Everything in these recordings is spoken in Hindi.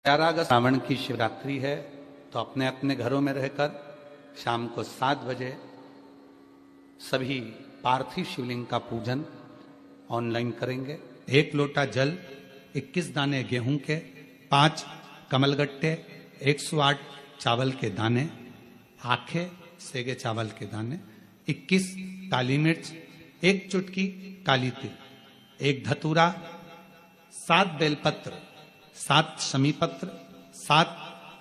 11 अगस्त श्रावण की शिवरात्रि है, तो अपने अपने घरों में रहकर शाम को 7 बजे सभी पार्थिव शिवलिंग का पूजन ऑनलाइन करेंगे। 1 लोटा जल, 21 दाने गेहूं के, 5 कमलगट्टे, 108 चावल के दाने, आखे सेगे चावल के दाने, 21 काली मिर्च, 1 चुटकी काली तिल, 1 धतूरा, 7 बेलपत्र, 7 शमी पत्र, 7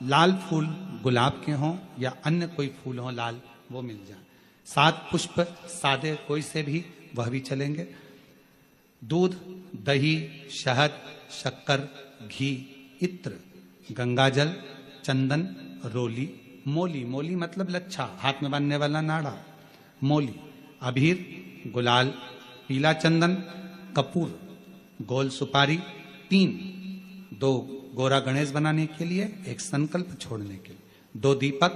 लाल फूल गुलाब के हों या अन्य कोई फूल हो लाल वो मिल जाए, 7 पुष्प सादे कोई से भी वह भी चलेंगे, दूध, दही, शहद, शक्कर, घी, इत्र, गंगाजल, चंदन, रोली, मोली, मोली मतलब लच्छा, हाथ में बांधने वाला नाड़ा, मोली, अबीर, गुलाल, पीला चंदन, कपूर, गोल सुपारी, 2 गोरा गणेश बनाने के लिए, 1 संकल्प छोड़ने के लिए, 2 दीपक,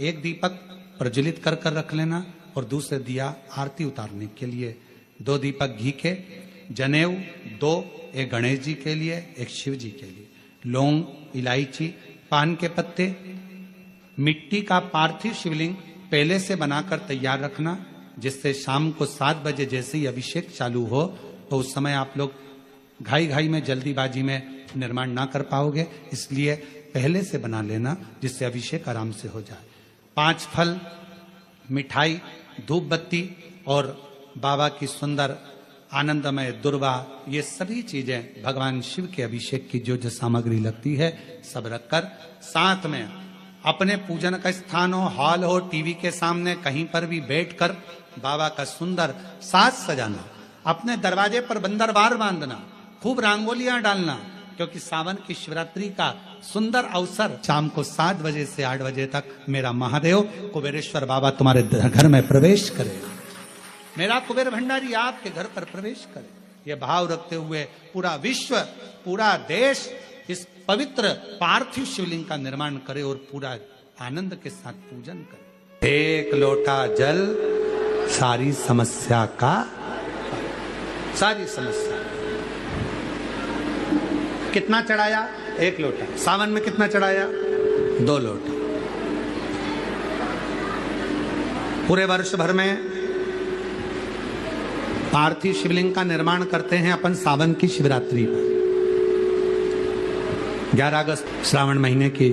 1 दीपक प्रज्वलित कर कर रख लेना और दूसरे दिया आरती उतारने के लिए, 2 दीपक घी के, जनेऊ 2, 1 गणेश जी के लिए, 1 शिव जी के लिए, लौंग, इलायची, पान के पत्ते, मिट्टी का पार्थिव शिवलिंग पहले से बनाकर तैयार रखना, जिससे शाम को 7 बजे जैसे ही अभिषेक चालू हो तो उस समय आप लोग घाई घाई में जल्दीबाजी में निर्माण ना कर पाओगे, इसलिए पहले से बना लेना जिससे अभिषेक आराम से हो जाए। 5 फल, मिठाई, धूप बत्ती और बाबा की सुंदर आनंदमय दुर्वा, ये सभी चीजें भगवान शिव के अभिषेक की जो जो सामग्री लगती है सब रखकर, साथ में अपने पूजन का स्थान हो, हॉल हो, टीवी के सामने कहीं पर भी बैठकर बाबा का सुंदर साज सजाना, अपने दरवाजे पर बंदरवार बांधना, खूब रंगोलियां डालना, क्योंकि सावन की शिवरात्रि का सुंदर अवसर शाम को 7 बजे से 8 बजे तक मेरा महादेव कुबेरेश्वर बाबा तुम्हारे घर में प्रवेश करे, मेरा कुबेर भंडारी आपके घर पर प्रवेश करे, ये भाव रखते हुए पूरा विश्व, पूरा देश इस पवित्र पार्थिव शिवलिंग का निर्माण करे और पूरा आनंद के साथ पूजन करे। 1 लोटा जल सारी समस्या कितना चढ़ाया? 1 लोटा। सावन में कितना चढ़ाया? 2 लोटा। पूरे वर्ष भर में पार्थिव शिवलिंग का निर्माण करते हैं अपन सावन की शिवरात्रि पर। 11 अगस्त श्रावण महीने की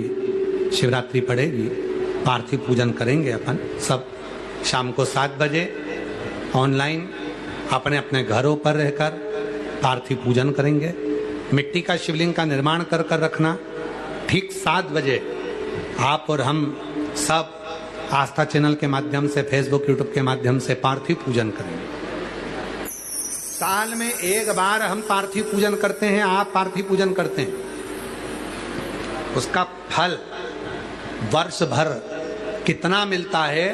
शिवरात्रि पड़ेगी, पार्थिव पूजन करेंगे अपन सब शाम को 7 बजे ऑनलाइन अपने अपने घरों पर रहकर पार्थिव पूजन करेंगे। मिट्टी का शिवलिंग का निर्माण कर कर रखना, ठीक 7 बजे आप और हम सब आस्था चैनल के माध्यम से, फेसबुक यूट्यूब के माध्यम से पार्थिव पूजन करेंगे। साल में 1 बार हम पार्थिव पूजन करते हैं, आप पार्थिव पूजन करते हैं, उसका फल वर्ष भर कितना मिलता है?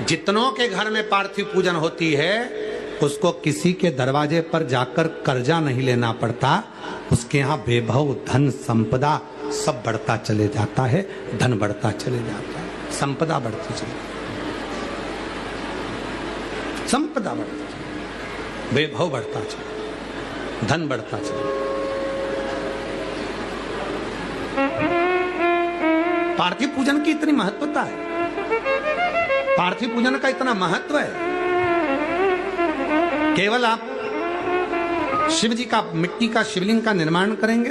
जितनों के घर में पार्थिव पूजन होती है उसको किसी के दरवाजे पर जाकर कर्जा नहीं लेना पड़ता, उसके यहाँ वैभव, धन, संपदा सब बढ़ता चले जाता है, धन बढ़ता चले जाता है, संपदा बढ़ती चले, संपदा बढ़ती चले, वैभव बढ़ता चले, धन बढ़ता चले। पार्थिव पूजन की इतनी महत्वता है, पार्थिव पूजन का इतना महत्व है, केवल आप शिव जी का मिट्टी का शिवलिंग का निर्माण करेंगे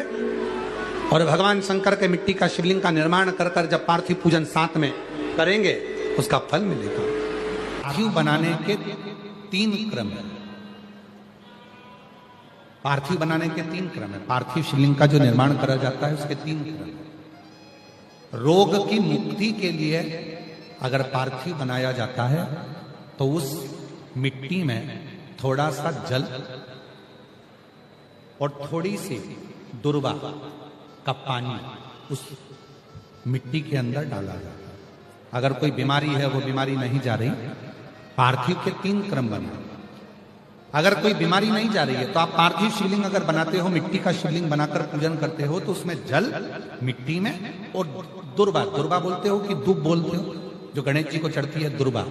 और भगवान शंकर के मिट्टी का शिवलिंग का निर्माण कर कर जब पार्थिव पूजन साथ में करेंगे उसका फल मिलेगा। पार्थिव बनाने के 3 क्रम है, पार्थिव बनाने के 3 क्रम है। पार्थिव शिवलिंग का जो निर्माण करा जाता है उसके 3 क्रम है। रोग की मुक्ति के लिए अगर पार्थिव बनाया जाता है तो उस मिट्टी में थोड़ा सा जल और थोड़ी सी दुर्वा का पानी उस मिट्टी के अंदर डाला जाता है। अगर कोई बीमारी है वो बीमारी नहीं जा रही, पार्थिव के 3 क्रम बने। अगर कोई बीमारी नहीं जा रही है तो आप पार्थिव शिवलिंग अगर बनाते हो, मिट्टी का शिवलिंग बनाकर पूजन करते हो तो उसमें जल मिट्टी में और दुर्वा, दुर्वा बोलते हो कि दूब बोलते हो, जो गणेश जी को चढ़ती है दुर्वा,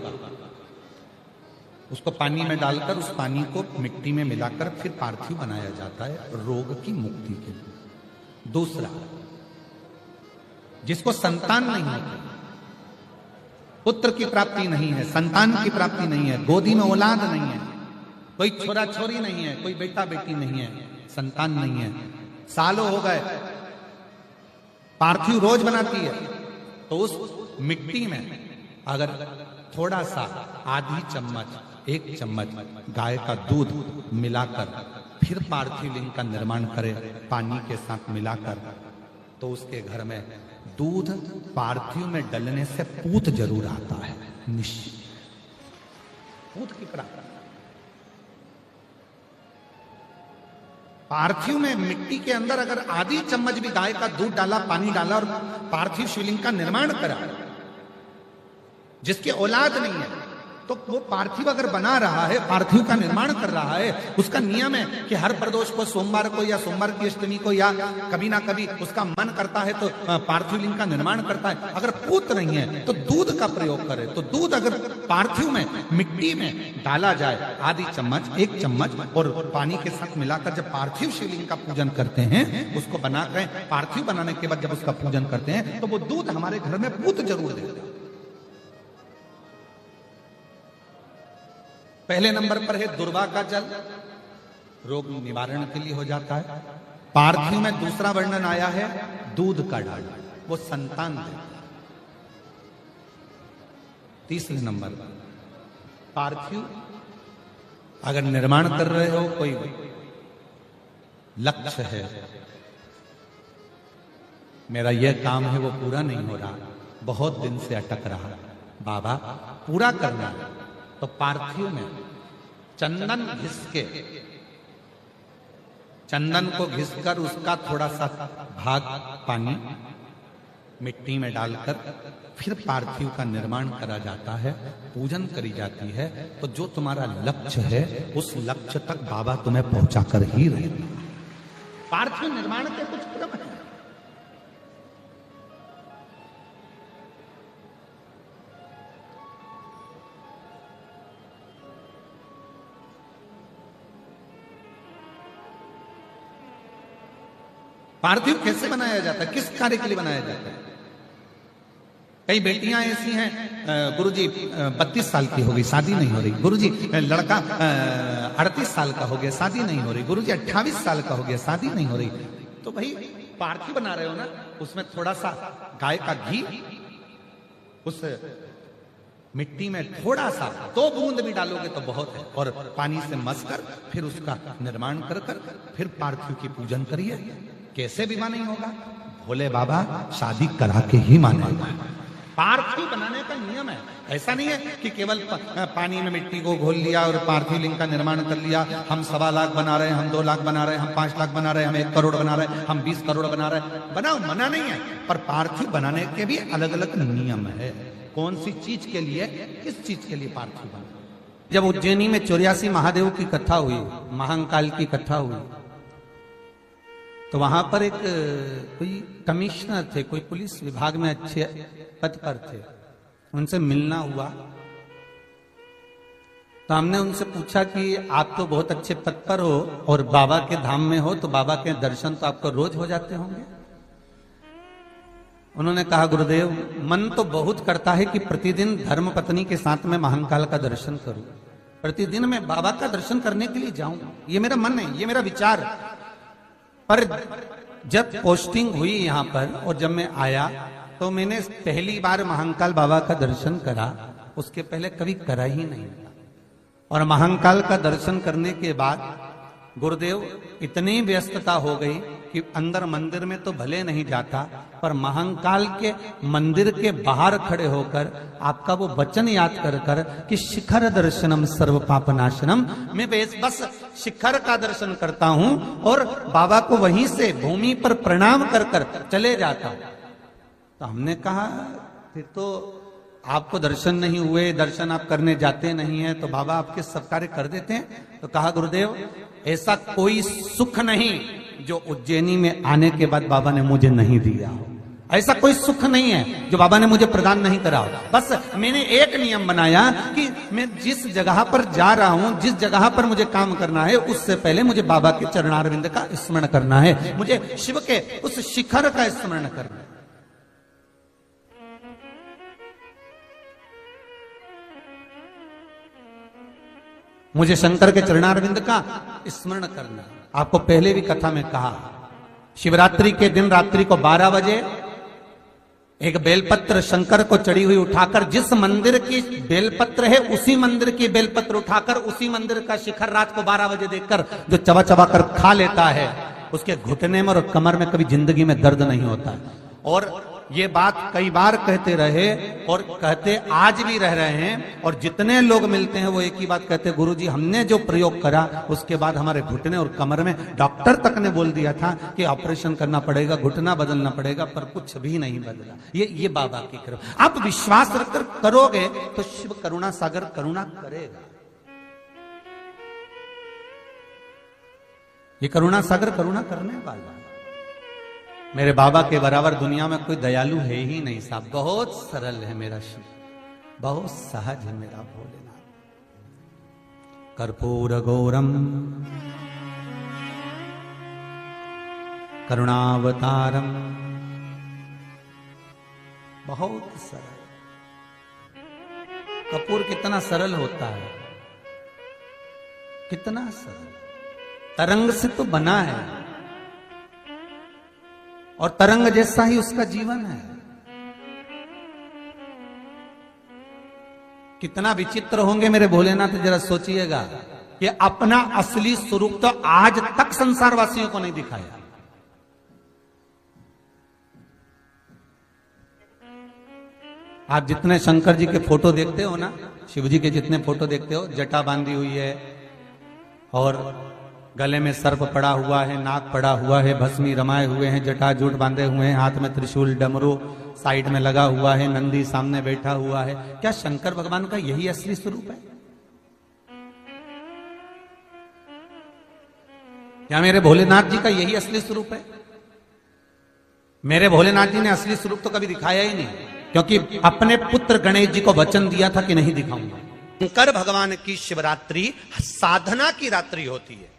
उसको पानी में डालकर उस पानी को मिट्टी में मिलाकर फिर पार्थिव बनाया जाता है रोग की मुक्ति के लिए। दूसरा, जिसको संतान नहीं होती, पुत्र की प्राप्ति नहीं है, संतान की प्राप्ति नहीं है, गोदी में औलाद नहीं है, कोई छोरा छोरी नहीं है, कोई बेटा बेटी नहीं है, संतान नहीं है, सालों हो गए, पार्थिव रोज बनाती है, तो उस मिट्टी में अगर थोड़ा सा आधी चम्मच, एक चम्मच गाय का दूध मिलाकर फिर पार्थिव लिंग का निर्माण करे पानी के साथ मिलाकर, तो उसके घर में दूध पार्थिव में डलने से पूत जरूर आता है, निश्चित पूत की प्राप्ति। पार्थिव में मिट्टी के अंदर अगर आधी चम्मच भी गाय का दूध डाला, पानी डाला और पार्थिव शिवलिंग का निर्माण करा, जिसकी औलाद नहीं है, तो वो पार्थिव अगर बना रहा है, पार्थिव का निर्माण कर रहा है, उसका नियम है कि हर प्रदोष को, सोमवार को या सोमवार की अष्टमी को या कभी ना कभी उसका मन करता है तो पार्थिव लिंग का निर्माण करता है। अगर पूत नहीं है तो दूध का प्रयोग करे, तो दूध अगर पार्थिव में मिट्टी में डाला जाए, आधी चम्मच, एक चम्मच, और पानी के साथ मिलाकर जब पार्थिव शिवलिंग का पूजन करते हैं, उसको बनाकर पार्थिव बनाने के बाद जब उसका पूजन करते हैं, तो वो दूध हमारे घर में पूत जरूर देते हैं। पहले नंबर पर है दुर्वा का जल, रोग निवारण के लिए हो जाता है। पार्थिव में दूसरा वर्णन आया है दूध का डाल, वो संतान देता है। तीसरे नंबर पर पार्थिव अगर निर्माण कर रहे हो, कोई लक्ष्य है, मेरा यह काम है वो पूरा नहीं हो रहा, बहुत दिन से अटक रहा, बाबा पूरा करना है, तो पार्थिव में चंदन घिस के, चंदन को घिसकर उसका थोड़ा सा भाग पानी मिट्टी में डालकर फिर पार्थिव का निर्माण करा जाता है, पूजन करी जाती है। तो जो तुम्हारा लक्ष्य है उस लक्ष्य तक बाबा तुम्हें पहुंचा कर ही रहे। पार्थिव निर्माण के कुछ क्रम है। पार्थिव कैसे बनाया जाता है, किस कार्य के लिए बनाया जाता है? कई बेटियां ऐसी हैं, गुरुजी 32 साल की हो गई, शादी नहीं हो रही, गुरुजी लड़का 38 साल का हो गया, शादी नहीं हो रही, गुरुजी 28 साल का हो गया, शादी नहीं हो रही। तो भाई पार्थिव बना रहे हो ना, उसमें थोड़ा सा गाय का घी उस मिट्टी में थोड़ा सा 2 बूंद भी डालोगे तो बहुत है, और पानी से मसकर फिर उसका निर्माण कर फिर पार्थिव की पूजन करिए। कैसे विवाह नहीं होगा? भोले बाबा शादी करा के ही मानेगा। पार्थिव बनाने का नियम है, ऐसा नहीं है कि केवल पानी में मिट्टी को घोल लिया और पार्थिव लिंग का निर्माण कर लिया। हम 1.25 लाख बना रहे हैं, हम 2 लाख बना रहे हैं, हम 5 लाख बना रहे हैं, हम 1 करोड़ बना रहे हैं, हम 20 करोड़ बना रहे हैं। बनाओ, मना नहीं है, पर पार्थिव बनाने के भी अलग अलग नियम है। कौन सी चीज के लिए, किस चीज के लिए पार्थिव बना। जब उज्जैनी में 84 महादेव की कथा हुई, महाकाल की कथा हुई, तो वहां पर एक कोई कमिश्नर थे, कोई पुलिस विभाग में अच्छे पद पर थे, उनसे मिलना हुआ। तो हमने उनसे पूछा कि आप तो बहुत अच्छे पद पर हो और बाबा के धाम में हो, तो बाबा के दर्शन तो आपको रोज हो जाते होंगे। उन्होंने कहा, गुरुदेव मन तो बहुत करता है कि प्रतिदिन धर्म पत्नी के साथ में महाकाल का दर्शन करूं, प्रतिदिन मैं बाबा का दर्शन करने के लिए जाऊं, ये मेरा मन है, ये मेरा विचार। पर जब पोस्टिंग हुई यहाँ पर और जब मैं आया तो मैंने पहली बार महाकाल बाबा का दर्शन करा, उसके पहले कभी करा ही नहीं। और महाकाल का दर्शन करने के बाद गुरुदेव इतनी व्यस्तता हो गई कि अंदर मंदिर में तो भले नहीं जाता, पर महाकाल के मंदिर के बाहर खड़े होकर आपका वो वचन याद कर कर कि शिखर दर्शनम सर्व पापनाशनम, मैं बस शिखर का दर्शन करता हूं और बाबा को वहीं से भूमि पर प्रणाम कर कर चले जाता हूं। तो हमने कहा, फिर तो आपको दर्शन नहीं हुए, दर्शन आप करने जाते नहीं हैं, तो बाबा आपके सब कार्य कर देते हैं। तो कहा, गुरुदेव ऐसा कोई सुख नहीं जो उज्जैनी में आने के बाद बाबा ने मुझे नहीं दिया हो, ऐसा कोई सुख नहीं है जो बाबा ने मुझे प्रदान नहीं करा हो। बस मैंने एक नियम बनाया कि मैं जिस जगह पर जा रहा हूं, जिस जगह पर मुझे काम करना है, उससे पहले मुझे बाबा के चरणारविंद का स्मरण करना है, मुझे शिव के उस शिखर का स्मरण करना है। मुझे शंकर के चरणारविंद का स्मरण करना। आपको पहले भी कथा में कहा, शिवरात्रि के दिन रात्रि को 12 बजे एक बेलपत्र शंकर को चढ़ी हुई उठाकर, जिस मंदिर की बेलपत्र है उसी मंदिर की बेलपत्र उठाकर उसी मंदिर का शिखर रात को 12 बजे देखकर जो चबा चबा कर खा लेता है, उसके घुटने में और कमर में कभी जिंदगी में दर्द नहीं होता है। और ये बात कई बार कहते रहे और कहते आज भी रह रहे हैं, और जितने लोग मिलते हैं वो एक ही बात कहते हैं, गुरुजी हमने जो प्रयोग करा उसके बाद हमारे घुटने और कमर में, डॉक्टर तक ने बोल दिया था कि ऑपरेशन करना पड़ेगा, घुटना बदलना पड़ेगा, पर कुछ भी नहीं बदला। ये बाबा की कृपा। आप विश्वास रखकर करोगे तो शिव करुणा सागर करुणा करेगा। ये करुणा सागर करुणा करने वाला। मेरे बाबा के बराबर दुनिया में कोई दयालु है ही नहीं साहब। बहुत सरल है मेरा शिव, बहुत सहज है मेरा भोलेनाथ। कर्पूर गौरम करुणावतारम, बहुत सरल। कपूर कितना सरल होता है, कितना सरल। तरंग से तो बना है और तरंग जैसा ही उसका जीवन है। कितना विचित्र होंगे मेरे भोलेनाथ, जरा सोचिएगा। ये अपना असली स्वरूप तो आज तक संसार वासियों को नहीं दिखाया। आप जितने शंकर जी के फोटो देखते हो ना, शिव जी के जितने फोटो देखते हो, जटा बांधी हुई है और गले में सर्प पड़ा हुआ है, नाक पड़ा हुआ है, भस्मी रमाए हुए हैं, जटा जूट बांधे हुए हैं, हाथ में त्रिशूल डमरू साइड में लगा हुआ है, नंदी सामने बैठा हुआ है। क्या शंकर भगवान का यही असली स्वरूप है? क्या मेरे भोलेनाथ जी का यही असली स्वरूप है? मेरे भोलेनाथ जी ने असली स्वरूप तो कभी दिखाया ही नहीं, क्योंकि अपने पुत्र गणेश जी को वचन दिया था कि नहीं दिखाऊंगा। शंकर भगवान की शिवरात्रि साधना की रात्रि होती है।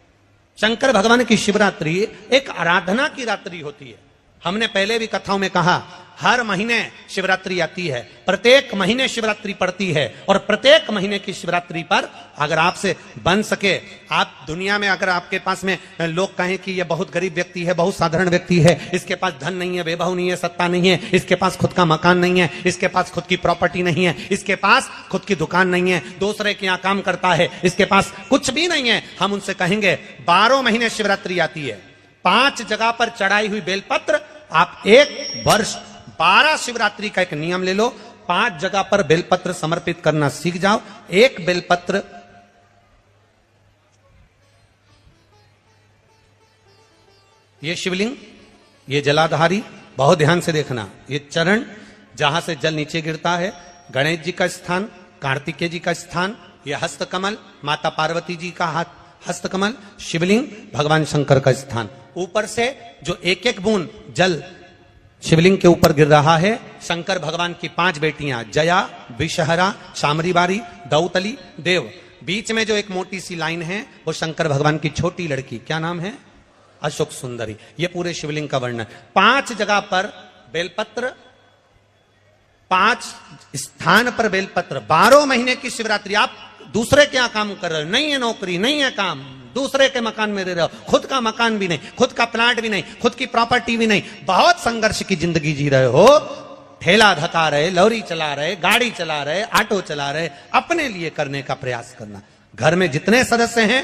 शंकर भगवान की शिवरात्रि एक आराधना की रात्रि होती है। हमने पहले भी कथाओं में कहा, हर महीने शिवरात्रि आती है, प्रत्येक महीने शिवरात्रि पड़ती है, और प्रत्येक महीने की शिवरात्रि पर अगर आपसे बन सके, आप दुनिया में अगर आपके पास में लोग कहें कि ये बहुत गरीब व्यक्ति है, बहुत साधारण व्यक्ति है, इसके पास धन नहीं है, वैभव नहीं है, सत्ता नहीं है, इसके पास खुद का मकान नहीं है, इसके पास खुद की प्रॉपर्टी नहीं है, इसके पास खुद की दुकान नहीं है, दूसरे के यहाँ काम करता है, इसके पास कुछ भी नहीं है, हम उनसे कहेंगे 12 महीने शिवरात्रि आती है, 5 जगह पर चढ़ाई हुई बेलपत्र, आप एक वर्ष 12 शिवरात्रि का एक नियम ले लो, 5 जगह पर बेलपत्र समर्पित करना सीख जाओ। एक बेलपत्र, ये शिवलिंग, ये जलाधारी, बहुत ध्यान से देखना, ये चरण जहां से जल नीचे गिरता है, गणेश जी का स्थान, कार्तिकेय जी का स्थान, ये हस्तकमल माता पार्वती जी का हाथ हस्तकमल, शिवलिंग भगवान शंकर का स्थान। ऊपर से जो एक एक बूंद जल शिवलिंग के ऊपर गिर रहा है, शंकर भगवान की 5 बेटियां, जया, विषहरा, शामरी बारी, दौतली, देव। बीच में जो एक मोटी सी लाइन है वो शंकर भगवान की छोटी लड़की, क्या नाम है? अशोक सुंदरी। ये पूरे शिवलिंग का वर्णन। 5 जगह पर बेलपत्र, 5 स्थान पर बेलपत्र, 12 महीने की शिवरात्रि। आप दूसरे के यहां काम कर रहे हो, नहीं है नौकरी, नहीं है काम, दूसरे के मकान में रह रहे हो, खुद का मकान भी नहीं, खुद का प्लाट भी नहीं, खुद की प्रॉपर्टी भी नहीं, बहुत संघर्ष की जिंदगी जी रहे हो, ठेला धका रहे, लॉरी चला रहे, गाड़ी चला रहे, ऑटो चला रहे, अपने लिए करने का प्रयास करना। घर में जितने सदस्य हैं,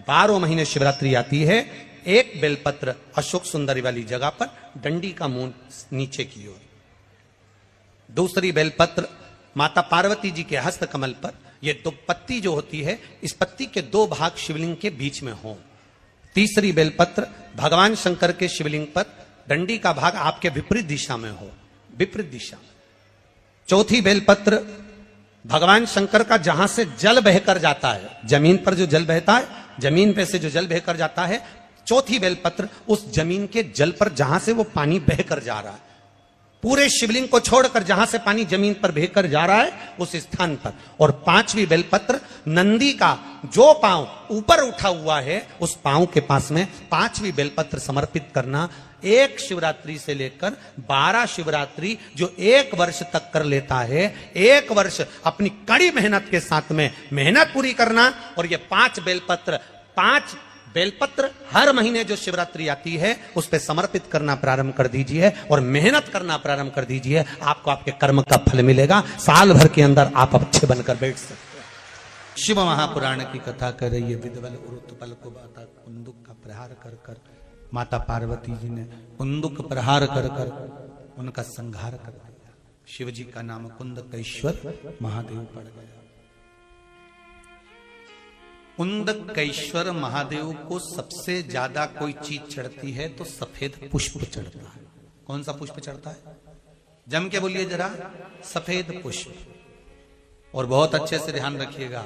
12 महीने शिवरात्रि आती है, एक बेलपत्र अशोक सुंदरी वाली जगह पर, डंडी का मुंह नीचे की ओर। दूसरी बेलपत्र माता पार्वती जी के हस्त कमल पर, ये 2 पत्ती जो होती है, इस पत्ती के 2 भाग शिवलिंग के बीच में हो। तीसरी बेलपत्र भगवान शंकर के शिवलिंग पर, डंडी का भाग आपके विपरीत दिशा में हो, विपरीत दिशा। चौथी बेलपत्र भगवान शंकर का जहां से जल बहकर जाता है, जमीन पर जो जल बहता है, जमीन पे से जो जल बहकर जाता है, चौथी बेलपत्र उस जमीन के जल पर जहां से वो पानी बहकर जा रहा है, पूरे शिवलिंग को छोड़कर जहां से पानी जमीन पर बहकर जा रहा है उस स्थान पर। और 5वीं बेलपत्र नंदी का जो पांव ऊपर उठा हुआ है, उस पांव के पास में 5वीं बेलपत्र समर्पित करना। एक शिवरात्रि से लेकर 12 शिवरात्रि जो एक वर्ष तक कर लेता है, एक वर्ष अपनी कड़ी मेहनत के साथ में मेहनत पूरी करना, और ये 5 बेलपत्र हर महीने जो शिवरात्रि आती है उस पे समर्पित करना प्रारंभ कर दीजिए और मेहनत करना प्रारंभ कर दीजिए। आपको आपके कर्म का फल मिलेगा। साल भर के अंदर आप अच्छे बनकर बैठ सकते हैं। शिव महापुराण की कथा कर रही है। विदवल उरुतपल को बाता कुंदुक का प्रहार कर कर माता पार्वती जी ने कुंदुक प्रहार कर कर उनका संहार कर दिया। शिव जी का नाम कुंदकेश्वर महादेव पड़ गया। कुंदकेश्वर महादेव को सबसे ज्यादा कोई चीज चढ़ती है तो सफेद पुष्प चढ़ता है। कौन सा पुष्प चढ़ता है? जम के बोलिए जरा। सफेद पुष्प। और बहुत अच्छे से ध्यान रखिएगा,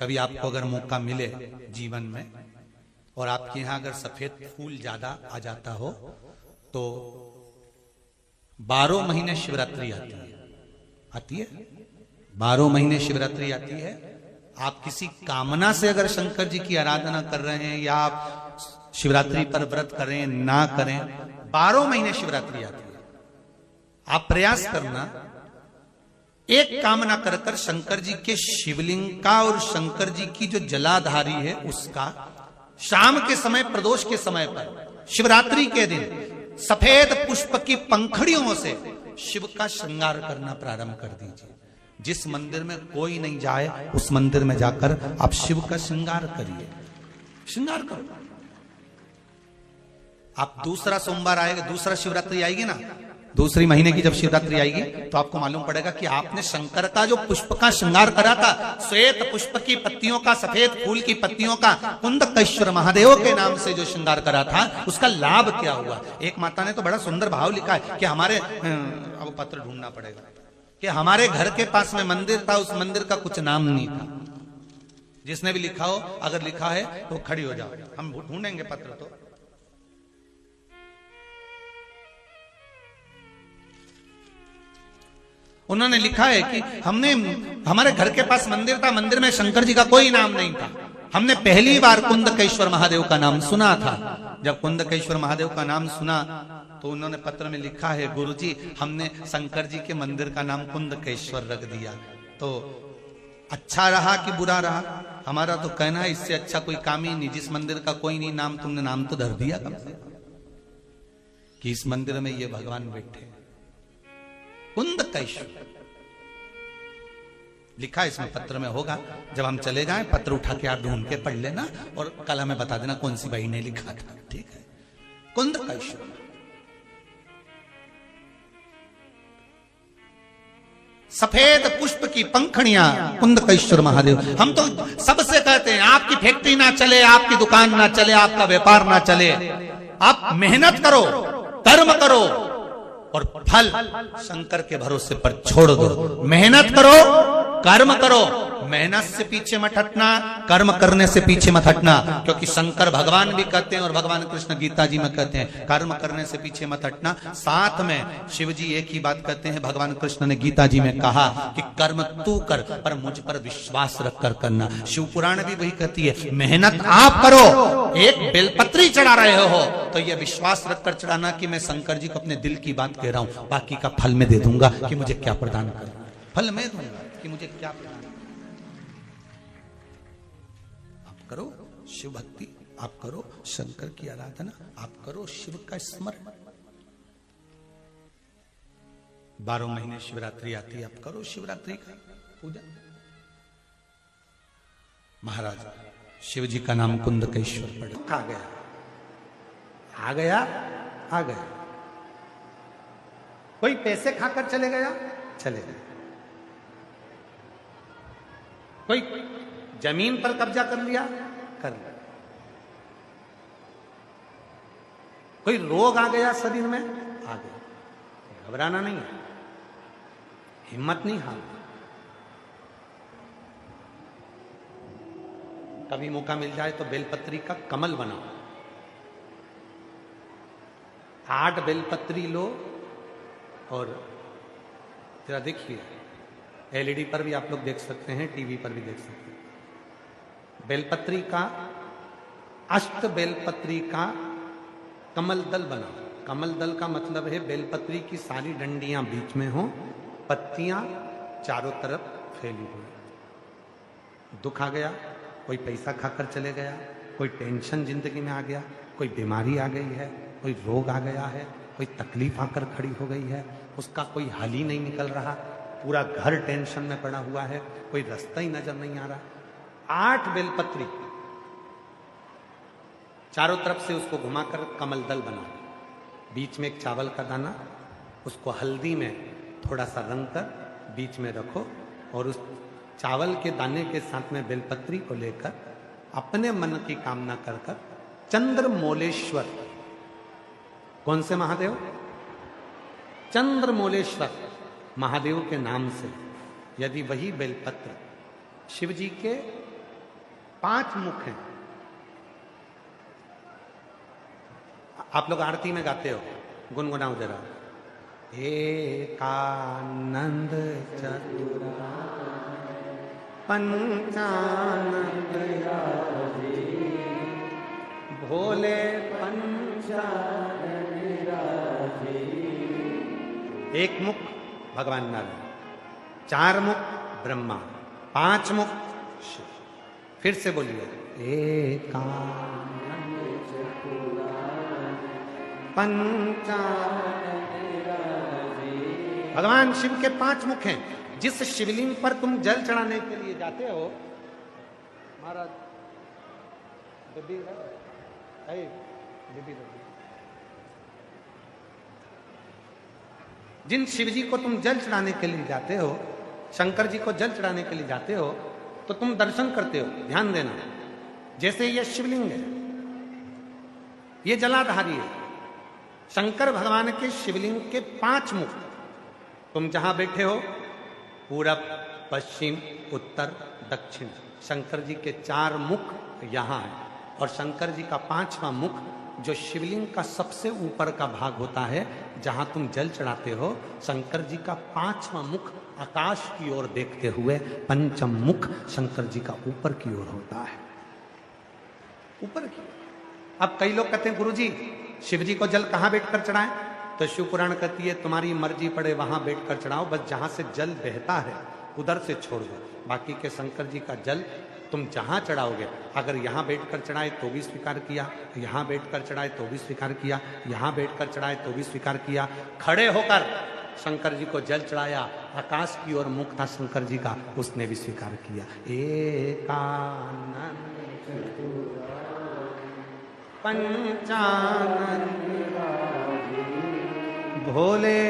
कभी आपको अगर मौका मिले जीवन में और आपके यहां अगर सफेद फूल ज्यादा आ जाता हो तो 12 महीने शिवरात्रि आती है 12 महीने शिवरात्रि आती है। आप किसी कामना से अगर शंकर जी की आराधना कर रहे हैं या आप शिवरात्रि पर व्रत करें ना करें, 12 महीने शिवरात्रि आती है। आप प्रयास करना, एक कामना कर कर शंकर जी के शिवलिंग का और शंकर जी की जो जलाधारी है उसका शाम के समय, प्रदोष के समय पर, शिवरात्रि के दिन सफेद पुष्प की पंखड़ियों से शिव का श्रृंगार करना प्रारंभ कर दीजिए। जिस मंदिर में कोई नहीं जाए उस मंदिर में जाकर आप शिव का श्रृंगार करिए। श्रृंगार करो। आप दूसरा सोमवार आएगा, दूसरा शिवरात्रि आएगी ना, दूसरी महीने की जब शिवरात्रि आएगी तो आपको मालूम पड़ेगा कि आपने शंकर का जो पुष्प का श्रृंगार करा था, श्वेत पुष्प की पत्तियों का, सफेद फूल की पत्तियों का, कुंदकेश्वर महादेव के नाम से जो श्रृंगार करा था, उसका लाभ क्या हुआ। एक माता ने तो बड़ा सुंदर भाव लिखा है कि हमारे, अब पत्र ढूंढना पड़ेगा, कि हमारे घर के पास में मंदिर था, उस मंदिर का कुछ नाम नहीं था। जिसने भी लिखा हो, अगर लिखा है तो खड़ी हो जाओ, हम ढूंढेंगे पत्र। तो उन्होंने लिखा है कि हमारे घर के पास मंदिर था, मंदिर में शंकर जी का कोई नाम नहीं था। हमने पहली बार कुंदकेश्वर महादेव का नाम सुना था। जब कुंदकेश्वर महादेव का नाम सुना तो उन्होंने पत्र में लिखा है, गुरुजी हमने शंकर जी के मंदिर का नाम कुंदकेश्वर रख दिया। तो अच्छा रहा कि बुरा रहा, हमारा तो कहना है इससे अच्छा कोई काम ही नहीं। जिस मंदिर का कोई नहीं नाम, तुमने नाम तो धर दिया कम से कि इस मंदिर में ये भगवान बैठे। कुंदकेश्वर लिखा इसमें पत्र में होगा। जब हम चले जाएं पत्र उठा के आप ढूंढ के पढ़ लेना और कल हमें बता देना कौन सी बहन ने लिखा था। ठीक है। कुंदकेश्वर सफेद पुष्प की पंखड़ियां, कुंदकेश्वर महादेव। हम तो सबसे कहते हैं आपकी फैक्ट्री ना चले, आपकी दुकान ना चले, आपका व्यापार ना चले, आप मेहनत करो, कर्म करो और फल शंकर के भरोसे पर छोड़ दो। मेहनत करो, कर्म करो, मेहनत से पीछे मत हटना, कर्म करने से पीछे मत हटना। क्योंकि शंकर भगवान भी कहते हैं और भगवान कृष्ण गीता जी में कहते हैं कर्म करने से पीछे मत हटना। साथ में शिव जी एक ही बात कहते हैं, भगवान कृष्ण ने गीता जी में कहा कि कर्म तू कर पर मुझ पर विश्वास रख कर करना। शिव पुराण भी वही कहती है, मेहनत आप करो। एक बेलपत्री चढ़ा रहे हो तो यह विश्वास रखकर चढ़ाना कि मैं शंकर जी को अपने दिल की बात कह रहा हूं, बाकी का फल मैं दे दूंगा कि मुझे क्या प्रदान करना। फल मैं दूंगा कि मुझे क्या प्रदान। आप करो शिव भक्ति, आप करो शंकर की आराधना, आप करो शिव का स्मरण। 12 महीने शिवरात्रि आती है, आप करो शिवरात्रि का पूजा। महाराज शिव जी का नाम कुंदकेश्वर पड़ आ गया, आ गया, आ गया। कोई पैसे खाकर चले गया, चले गए। कोई जमीन पर कब्जा कर लिया, कर लिया। कोई रोग आ गया शरीर में, आ गया। घबराना नहीं है, हिम्मत नहीं हारना। कभी मौका मिल जाए तो बेलपत्री का कमल बनाओ, 8 बेलपत्री लो और जरा देखिए, एलईडी पर भी आप लोग देख सकते हैं, टीवी पर भी देख सकते हैं। बेलपत्री का, अष्ट बेलपत्री का कमल दल बनाओ, कमल दल का मतलब है बेलपत्री की सारी डंडियां बीच में हो, पत्तियां चारों तरफ फैली हुई। दुख आ गया, कोई पैसा खाकर चले गया, कोई टेंशन जिंदगी में आ गया, कोई बीमारी आ गई है, कोई रोग आ गया है, कोई तकलीफ आकर खड़ी हो गई है, उसका कोई हल ही नहीं निकल रहा, पूरा घर टेंशन में पड़ा हुआ है, कोई रास्ता ही नजर नहीं आ रहा। 8 बेलपत्री चारों तरफ से उसको घुमाकर कमल दल बना, बीच में एक चावल का दाना, उसको हल्दी में थोड़ा सा रंग कर बीच में रखो और उस चावल के दाने के साथ में बेलपत्री को लेकर अपने मन की कामना कर कर चंद्रमौलेश्वर, कौन से महादेव? चंद्रमौलेश्वर महादेव के नाम से यदि वही बेलपत्र, शिव जी के 5 मुख हैं। आप लोग आरती में गाते हो, गुनगुनाओ जरा। एकानंद चतुरा पंचानंद भोले एक मुख भगवान नारायण, 4 मुख ब्रह्मा, 5 मुख शिव। फिर से बोलिए, एकानंद भगवान शिव के 5 मुख हैं। जिस शिवलिंग पर तुम जल चढ़ाने के लिए जाते हो, महाराज जिन शिव जी को तुम जल चढ़ाने के लिए जाते हो, शंकर जी को जल चढ़ाने के लिए जाते हो, तो तुम दर्शन करते हो। ध्यान देना, जैसे ये शिवलिंग है, ये जलाधारी है। शंकर भगवान के शिवलिंग के 5 मुख, तुम जहां बैठे हो, पूरब, पश्चिम, उत्तर, दक्षिण, शंकर जी के 4 मुख यहां है। और शंकर जी का 5वां मुख जो शिवलिंग का सबसे ऊपर का भाग होता है, जहां तुम जल चढ़ाते हो, शंकर जी का 5वां मुख आकाश की ओर देखते हुए पंचम मुख शंकर जी का ऊपर की ओर होता है, ऊपर की। अब कई लोग कहते हैं गुरुजी शिव जी को जल कहां बैठकर चढ़ाएं? तो शिव पुराण कहती है तुम्हारी मर्जी पड़े वहां बैठकर चढ़ाओ, बस जहां से जल बहता है उधर से छोड़ दो। बाकी के शंकर जी का जल तुम जहां चढ़ाओगे, अगर यहां बैठकर चढ़ाए तो भी स्वीकार किया, यहां बैठकर चढ़ाए तो भी स्वीकार किया, यहां बैठकर चढ़ाए तो भी स्वीकार किया। खड़े होकर शंकर जी को जल चढ़ाया, आकाश की ओर मुख था शंकर जी का, उसने भी स्वीकार किया। एकानंद पंचानंद भोले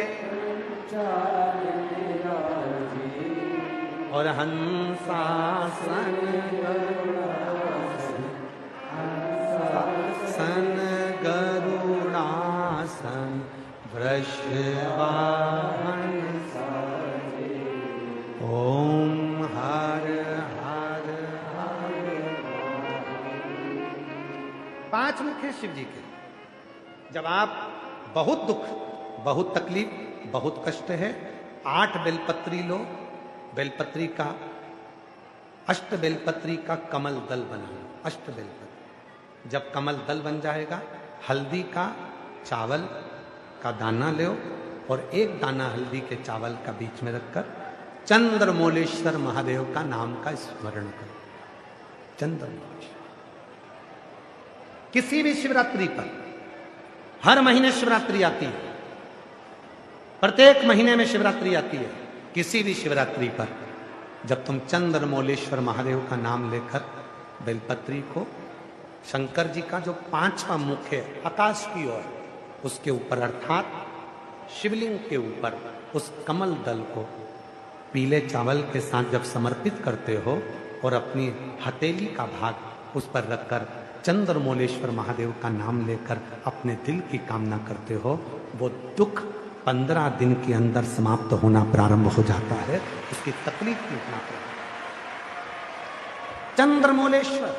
और हंसासन गरुड़ासन वृषवाहन ओम हर हर हर। 5 मुख है शिव जी के। जब आप बहुत दुख, बहुत तकलीफ, बहुत कष्ट है, 8 बेलपत्री लो, बेलपत्री का, अष्ट बेलपत्री का कमल दल बना, अष्ट बेलपत्री। जब कमल दल बन जाएगा, हल्दी का चावल का दाना लो और 1 दाना हल्दी के चावल का बीच में रखकर चंद्रमौलेश्वर महादेव का नाम का स्मरण करो। चंद्रमौलेश्वर किसी भी शिवरात्रि पर, हर महीने शिवरात्रि आती है, प्रत्येक महीने में शिवरात्रि आती है। किसी भी शिवरात्रि पर जब तुम चंद्रमौलेश्वर महादेव का नाम लेकर बेलपत्री को, शंकर जी का जो 5वां मुख है आकाश की ओर, उसके ऊपर अर्थात शिवलिंग के ऊपर उस कमल दल को पीले चावल के साथ जब समर्पित करते हो और अपनी हथेली का भाग उस पर रखकर चंद्रमौलेश्वर महादेव का नाम लेकर अपने दिल की कामना करते हो, वो दुख 15 दिन के अंदर समाप्त होना प्रारंभ हो जाता है, उसकी तकलीफ मिटना। चंद्रमौलेश्वर